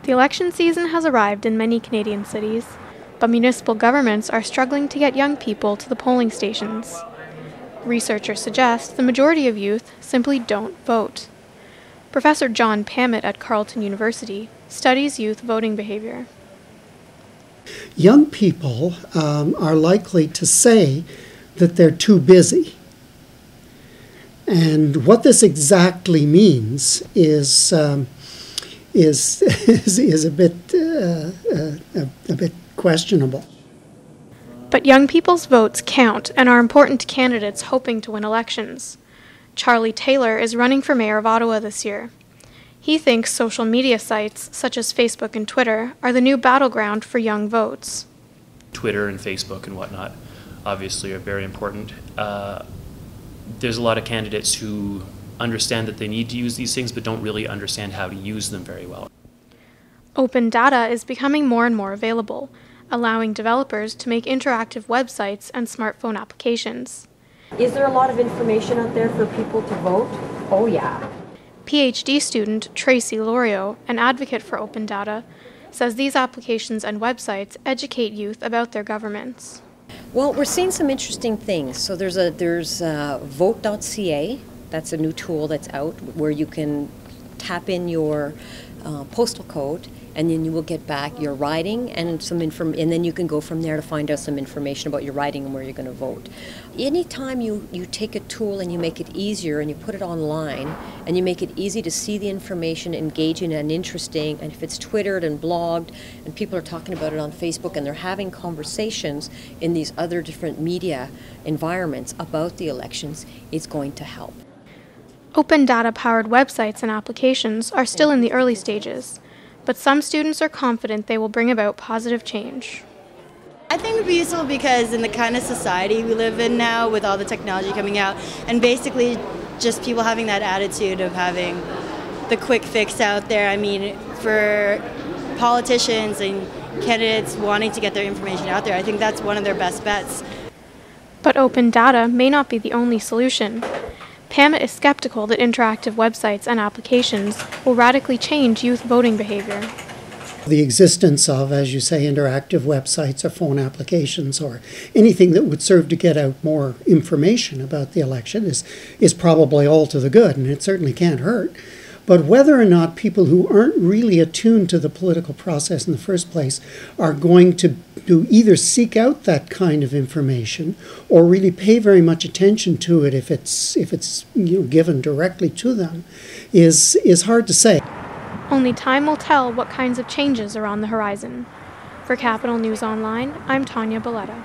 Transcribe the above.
The election season has arrived in many Canadian cities, but municipal governments are struggling to get young people to the polling stations. Researchers suggest the majority of youth simply don't vote. Professor John Pammett at Carleton University studies youth voting behavior. Young people are likely to say that they're too busy. And what this exactly means is a bit questionable. But young people's votes count and are important to candidates hoping to win elections. Charlie Taylor is running for mayor of Ottawa this year. He thinks social media sites such as Facebook and Twitter are the new battleground for young votes. Twitter and Facebook and whatnot obviously are very important. There's a lot of candidates who understand that they need to use these things but don't really understand how to use them very well. Open data is becoming more and more available, allowing developers to make interactive websites and smartphone applications. Is there a lot of information out there for people to vote? Oh yeah. PhD student Tracy Lorio, an advocate for open data, says these applications and websites educate youth about their governments. Well, we're seeing some interesting things. So there's vote.ca. That's a new tool that's out where you can tap in your postal code, and then you will get back your riding and and then you can go from there to find out some information about your riding and where you're going to vote. Anytime you take a tool and you make it easier and you put it online and you make it easy to see the information, engaging and interesting, and if it's Twittered and blogged and people are talking about it on Facebook and they're having conversations in these other different media environments about the elections, it's going to help. Open data-powered websites and applications are still in the early stages, but some students are confident they will bring about positive change. I think it would be useful because in the kind of society we live in now with all the technology coming out and basically just people having that attitude of having the quick fix out there. I mean, for politicians and candidates wanting to get their information out there, I think that's one of their best bets. But open data may not be the only solution. Pammett is skeptical that interactive websites and applications will radically change youth voting behavior. The existence of, as you say, interactive websites or phone applications or anything that would serve to get out more information about the election is probably all to the good, and it certainly can't hurt. But whether or not people who aren't really attuned to the political process in the first place are going to either seek out that kind of information or really pay very much attention to it if it's given directly to them is hard to say. Only time will tell what kinds of changes are on the horizon. For Capital News Online, I'm Tanya Belletta.